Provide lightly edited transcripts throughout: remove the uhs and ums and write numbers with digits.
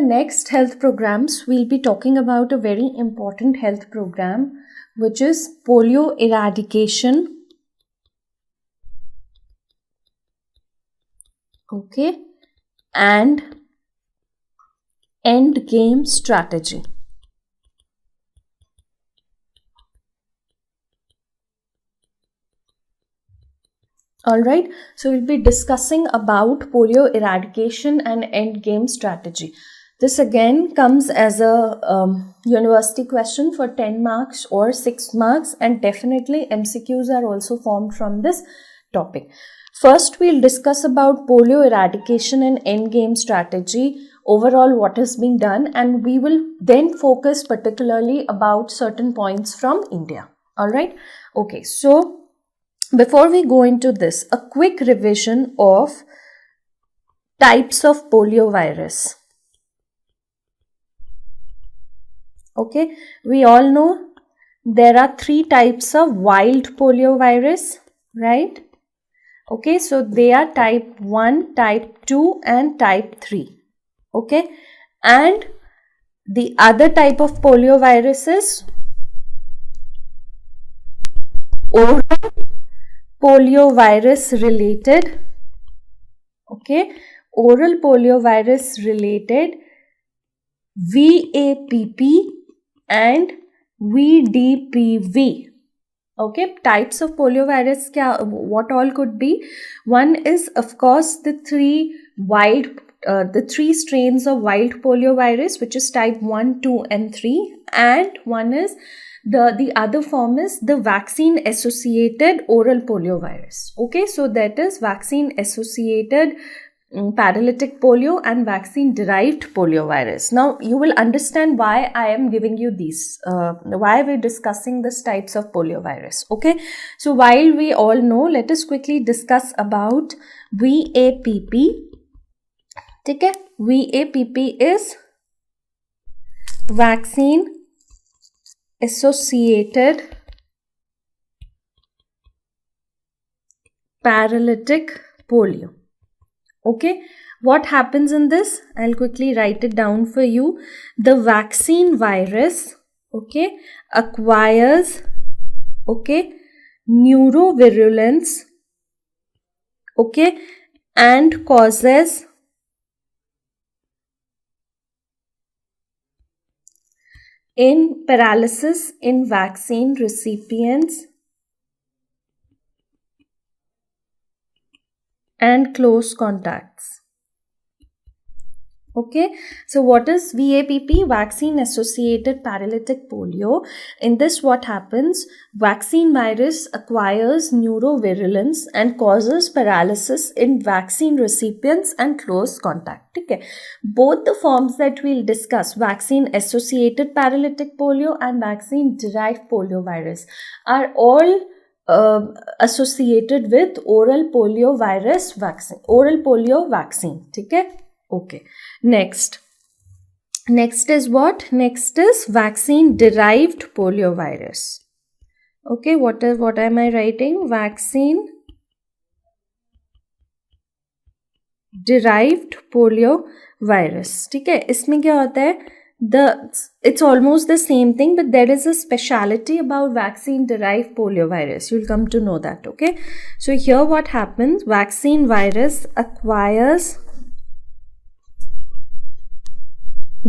next health programs, we'll be talking about a very important health program, which is polio eradication. Okay, and end game strategy. Alright, so we'll be discussing about polio eradication and end game strategy. This again comes as a university question for 10 marks or 6 marks, and definitely MCQs are also formed from this topic. First, we'll discuss about polio eradication and end game strategy, overall what is being done, and we will then focus particularly about certain points from India. Alright, okay, so before we go into this, a quick revision of types of polio virus. Okay, we all know there are 3 types of wild polio virus, right? Okay, so they are type 1, type 2 and type 3. Okay, and the other type of polio virus is oral poliovirus related. Okay, oral poliovirus related VAPP and VDPV. Okay, types of poliovirus, what all could be? One is, of course, the three strains of wild poliovirus, which is type 1, 2 and 3, and one is the other form is the vaccine associated oral poliovirus. Okay, so that is vaccine associated paralytic polio and vaccine derived poliovirus. Now you will understand why I am giving you these, why we're discussing these types of poliovirus. Okay, so while we all know, let us quickly discuss about VAPP. Okay, VAPP is vaccine associated paralytic polio. Okay, what happens in this? I'll quickly write it down for you. The vaccine virus, okay, acquires, okay, neurovirulence, okay, and causes in paralysis in vaccine recipients and close contacts. Okay, so what is VAPP? Vaccine associated paralytic polio. In this, what happens? Vaccine virus acquires neurovirulence and causes paralysis in vaccine recipients and close contact. Okay, both the forms that we'll discuss, vaccine associated paralytic polio and vaccine derived polio virus, are all associated with oral polio virus vaccine, oral polio vaccine. Okay. Okay, next is what? Next is vaccine derived poliovirus. Okay, what am I writing? Vaccine derived poliovirus. Okay, इसमें क्या होता है? It's almost the same thing, but there is a speciality about vaccine derived poliovirus. You'll come to know that. Okay, so here what happens? Vaccine virus acquires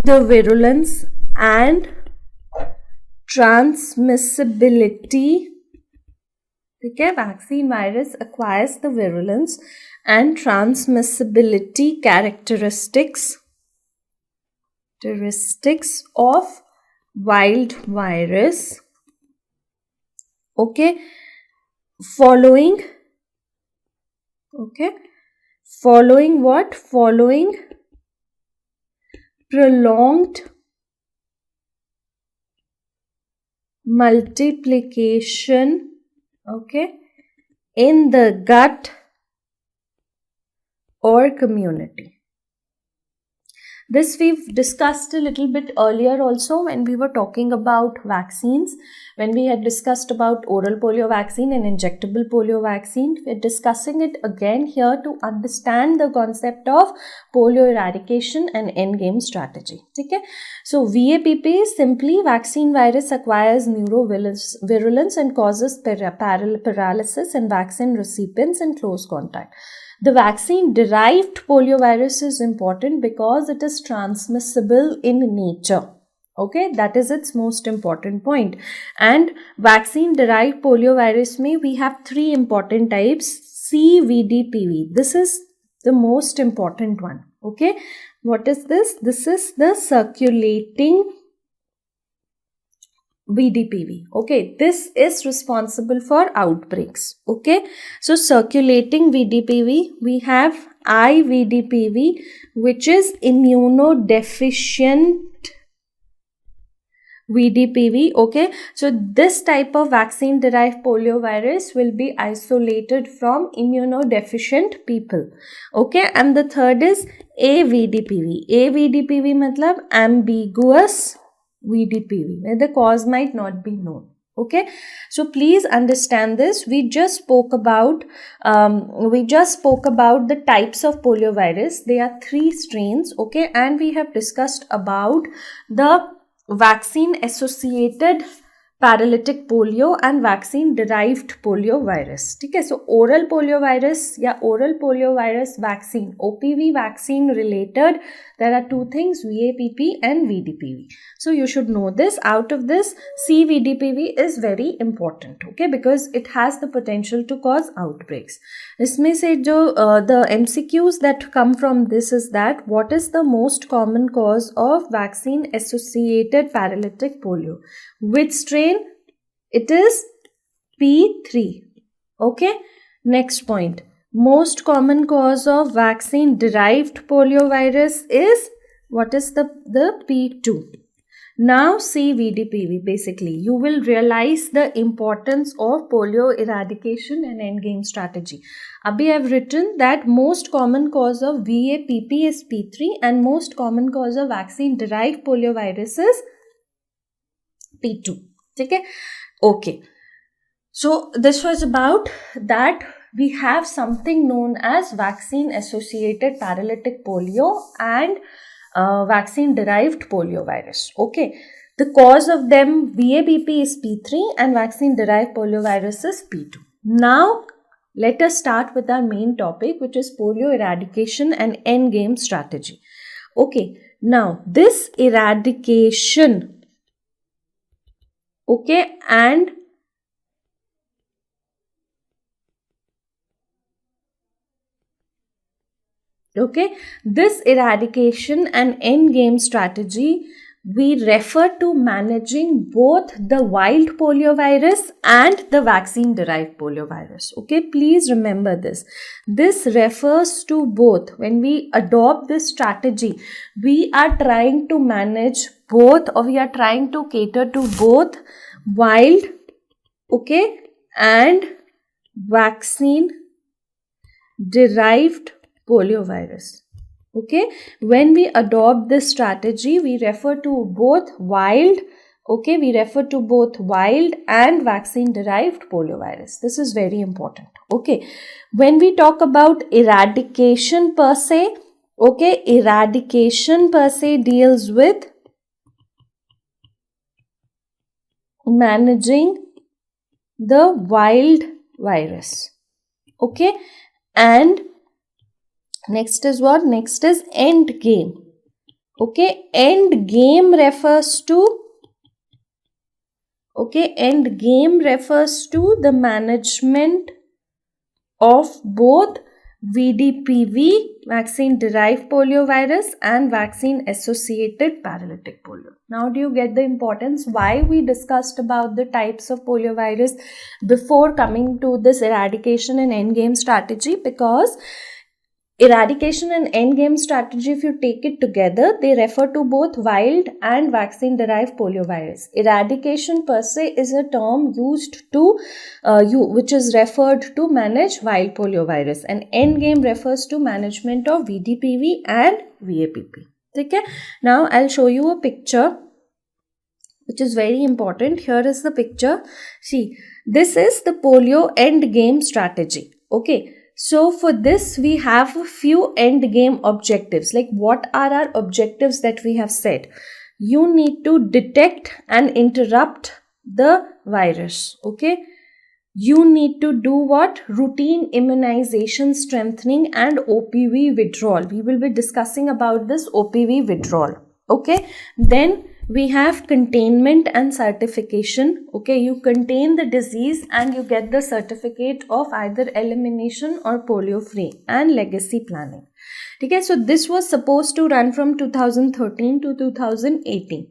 the virulence and transmissibility. Okay, vaccine virus acquires the virulence and transmissibility characteristics of wild virus. Okay, following what? Following prolonged multiplication, okay, in the gut or community. This we've discussed a little bit earlier also when we were talking about vaccines, when we had discussed about oral polio vaccine and injectable polio vaccine. We're discussing it again here to understand the concept of polio eradication and endgame strategy. Okay? So VAPP is simply vaccine virus acquires neurovirulence and causes paralysis in vaccine recipients in close contact. The vaccine derived poliovirus is important because it is transmissible in nature. Okay, that is its most important point. And vaccine derived poliovirus may we have three important types. CVDPV. This is the most important one. Okay, what is this? This is the circulating VDPV. Okay, this is responsible for outbreaks. Okay, so circulating VDPV, we have IVDPV, which is immunodeficient VDPV. Okay, so this type of vaccine derived poliovirus will be isolated from immunodeficient people. Okay, and the third is AVDPV. AVDPV matlab ambiguous VDPV, where the cause might not be known. Okay, so please understand this. We just spoke about the types of poliovirus. There are 3 strains. Okay, and we have discussed about the vaccine associated paralytic polio and vaccine derived poliovirus. Okay, so oral poliovirus या oral poliovirus vaccine, OPV vaccine related, there are 2 things, VAPP and VDPV. So you should know this. Out of this, CVDPV is very important, okay, because it has the potential to cause outbreaks. इसमें से जो the MCQs that come from this is that what is the most common cause of vaccine associated paralytic polio? Which strain? It is P3. Okay. Next point. Most common cause of vaccine derived poliovirus is, what is the P2. Now CVDPV. Basically, you will realize the importance of polio eradication and endgame strategy. Abhi I have written that most common cause of VAPP is P3 and most common cause of vaccine derived poliovirus is P2. Okay. Okay. So this was about that. We have something known as vaccine associated paralytic polio and vaccine derived poliovirus. Okay. The cause of them, VAPP is P3 and vaccine derived poliovirus is P2. Now let us start with our main topic, which is polio eradication and endgame strategy. Okay. Now this eradication, okay, and okay, this eradication and endgame strategy, we refer to managing both the wild poliovirus and the vaccine derived poliovirus. Okay, please remember this. This refers to both. When we adopt this strategy, we are trying to manage both, or we are trying to cater to both wild, okay, and vaccine derived poliovirus. Okay, when we adopt this strategy, we refer to both wild, okay, we refer to both wild and vaccine derived poliovirus. This is very important. Okay, when we talk about eradication per se, okay, eradication per se deals with managing the wild virus. Okay, and next is what? Next is end game. Okay, end game refers to, okay, end game refers to the management of both VDPV, vaccine derived poliovirus, and vaccine associated paralytic polio. Now do you get the importance why we discussed about the types of poliovirus before coming to this eradication and endgame strategy? Because eradication and endgame strategy, if you take it together, they refer to both wild and vaccine derived poliovirus. Eradication per se is a term used to which is referred to manage wild poliovirus, and endgame refers to management of VDPV and VAPP. Okay, now I'll show you a picture which is very important. Here is the picture. See, this is the polio end game strategy. Okay, so for this we have a few end game objectives. Like, what are our objectives that we have set? You need to detect and interrupt the virus. Okay, you need to do what? Routine immunization strengthening and OPV withdrawal. We will be discussing about this OPV withdrawal. Okay, then we have containment and certification. Okay, you contain the disease and you get the certificate of either elimination or polio free, and legacy planning. Okay, so this was supposed to run from 2013 to 2018.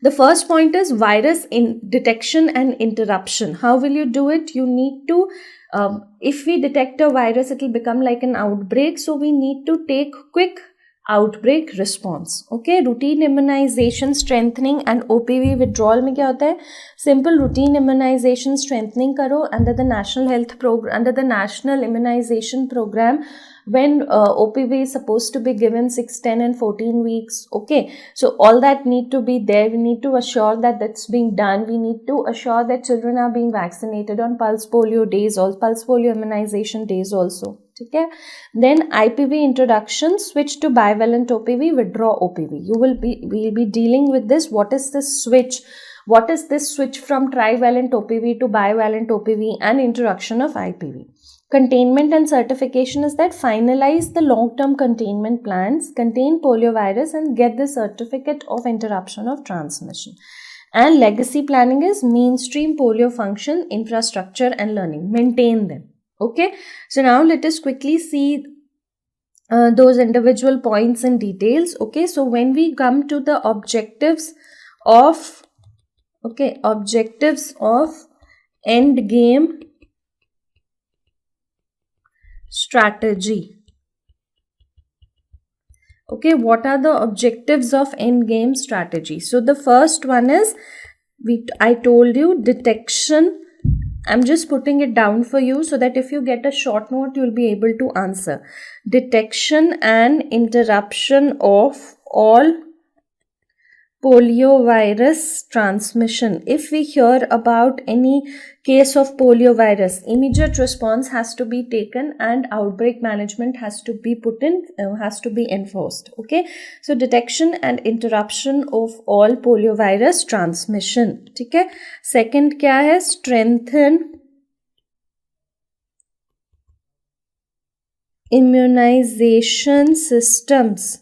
The first point is virus in detection and interruption. How will you do it? You need to, if we detect a virus, it will become like an outbreak. So we need to take quick outbreak response. Okay, routine immunization strengthening and OPV withdrawal में क्या होता है? Simple routine immunization strengthening करो under the national health program, under the national immunization program, when OPV is supposed to be given 6, 10 and 14 weeks. Okay, so all that need to be there. We need to assure that that's being done. We need to assure that children are being vaccinated on pulse polio days, or pulse polio immunization days also. Okay, then IPV introduction, switch to bivalent OPV, withdraw OPV. We'll be dealing with this. What is this switch? What is this switch from trivalent OPV to bivalent OPV, and introduction of IPV? Containment and certification is that finalize the long-term containment plans, contain poliovirus and get the certificate of interruption of transmission. And legacy planning is mainstream polio function, infrastructure and learning. Maintain them. Okay, so now let us quickly see those individual points and details. Okay, so when we come to the objectives of end game strategy. Okay, what are the objectives of end game strategy? So the first one is, I told you, detection. I'm just putting it down for you so that if you get a short note, you'll be able to answer. Detection and interruption of all poliovirus transmission. If we hear about any case of poliovirus, immediate response has to be taken and outbreak management has to be enforced. Okay, so detection and interruption of all poliovirus transmission. Okay, second क्या है? Strengthen immunization systems.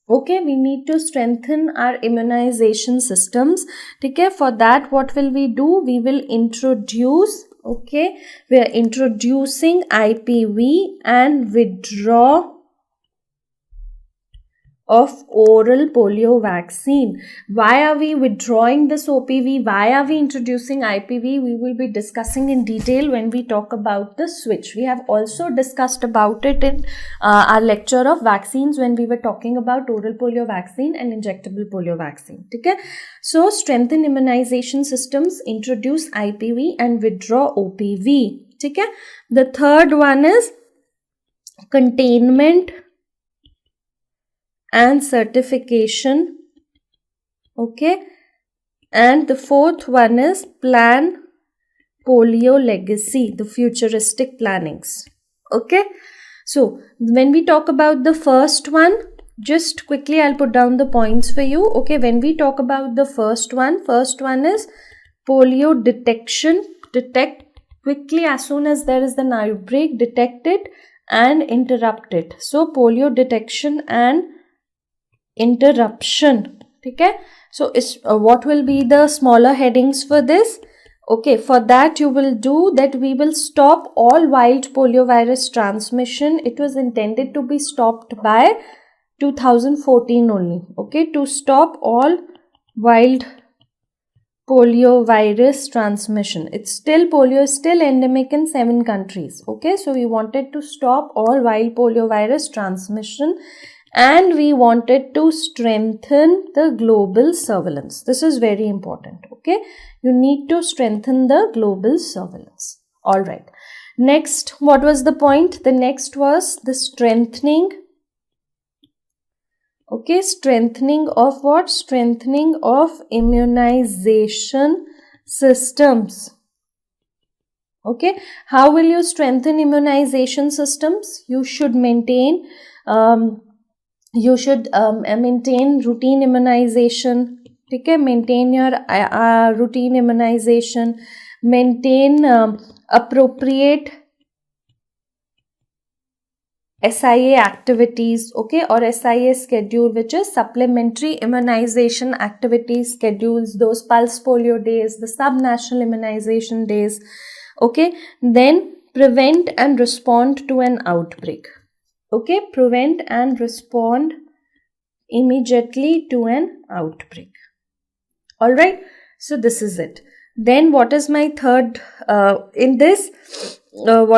Okay, we need to strengthen our immunization systems. Okay, for that what will we do? We will introduce, okay, we are introducing IPV and withdraw of oral polio vaccine. Why are we withdrawing this OPV? Why are we introducing IPV? We will be discussing in detail when we talk about the switch. We have also discussed about it in our lecture of vaccines when we were talking about oral polio vaccine and injectable polio vaccine. Okay? So strengthen immunization systems, introduce IPV and withdraw OPV. Okay? The third one is containment and certification. Okay, and the fourth one is plan polio legacy, the futuristic plannings. Okay, so when we talk about the first one, just quickly I'll put down the points for you. Okay, when we talk about the first one is polio detection. Detect quickly as soon as there is an outbreak, detect it and interrupt it. So polio detection and interruption. Okay, so what will be the smaller headings for this? Okay, for that you will do that, we will stop all wild poliovirus transmission. It was intended to be stopped by 2014 only. Okay, to stop all wild poliovirus transmission. Polio is still endemic in 7 countries. Okay, so we wanted to stop all wild poliovirus transmission. And we wanted to strengthen the global surveillance. This is very important. Okay, you need to strengthen the global surveillance. All right. Next, what was the point? The next was the strengthening Okay, strengthening of what? Strengthening of immunization systems. Okay, how will you strengthen immunization systems? You should maintain routine immunization. Okay, maintain your routine immunization, maintain appropriate SIA activities, okay, or SIA schedule, which is supplementary immunization activity schedules, those pulse polio days, the sub-national immunization days, okay. Then prevent and respond to an outbreak, okay, prevent and respond immediately to an outbreak. All right, so this is it. Then what is my third what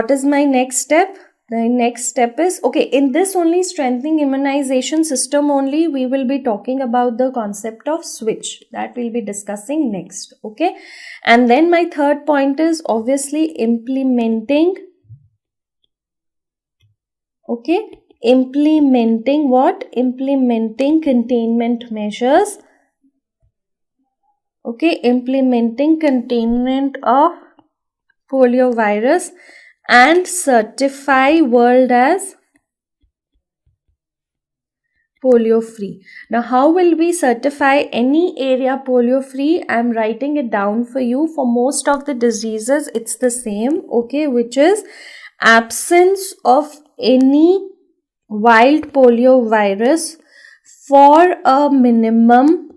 is my next step? The next step is, okay, in this only strengthening immunization system only, we will be talking about the concept of switch, that we'll be discussing next, okay. And then my third point is obviously implementing, okay, implementing what? Implementing containment measures, okay, implementing containment of polio virus and certify world as polio free. Now, how will we certify any area polio free? I am writing it down for you. For most of the diseases, it's the same, okay, which is absence of any wild polio virus for a minimum,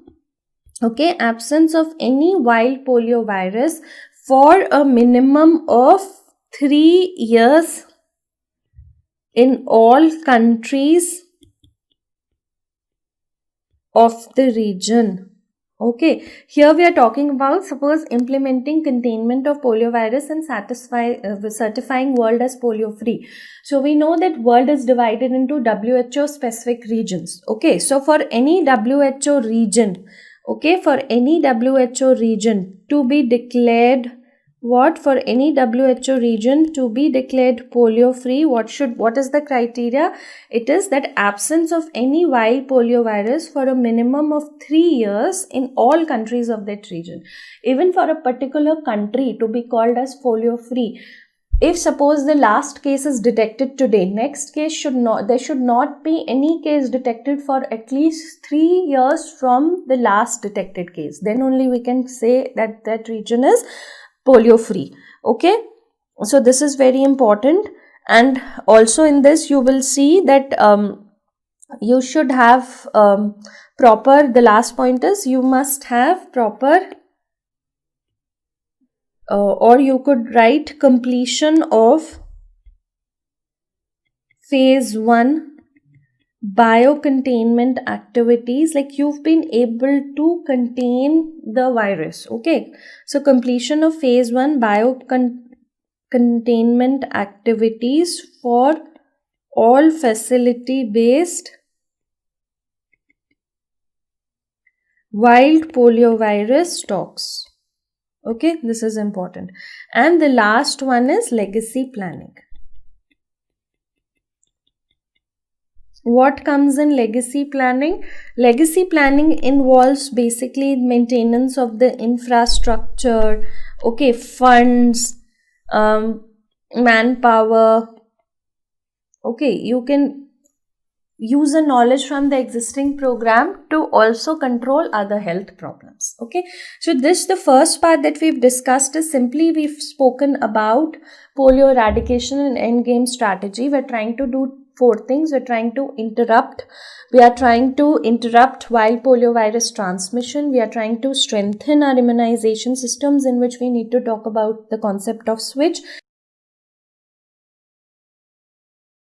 okay, absence of any wild polio virus for a minimum of 3 years in all countries of the region. Okay, here we are talking about, suppose, implementing containment of polio virus and certifying world as polio free. So we know that world is divided into WHO specific regions. Okay, so for any WHO region, okay, for any WHO region to be declared what? For any WHO region to be declared polio free, what is the criteria? It is that absence of any wild polio virus for a minimum of 3 years in all countries of that region. Even for a particular country to be called as polio free, if suppose the last case is detected today, next case there should not be any case detected for at least 3 years from the last detected case. Then only we can say that that region is polio free, okay. So this is very important. And also in this you will see that you should have proper, the last point is you must have proper or you could write completion of phase 1 biocontainment activities, like you've been able to contain the virus, okay. So completion of phase 1 biocontainment activities for all facility based wild poliovirus stocks, okay, this is important. And the last one is legacy planning. What comes in legacy planning? Legacy planning involves basically maintenance of the infrastructure, okay, funds, manpower, okay. You can use the knowledge from the existing program to also control other health problems, okay. So this, the first part that we've discussed is simply we've spoken about polio eradication and end game strategy. We're trying to do 4 things. We are trying to interrupt wild poliovirus transmission. We are trying to strengthen our immunization systems, in which we need to talk about the concept of switch.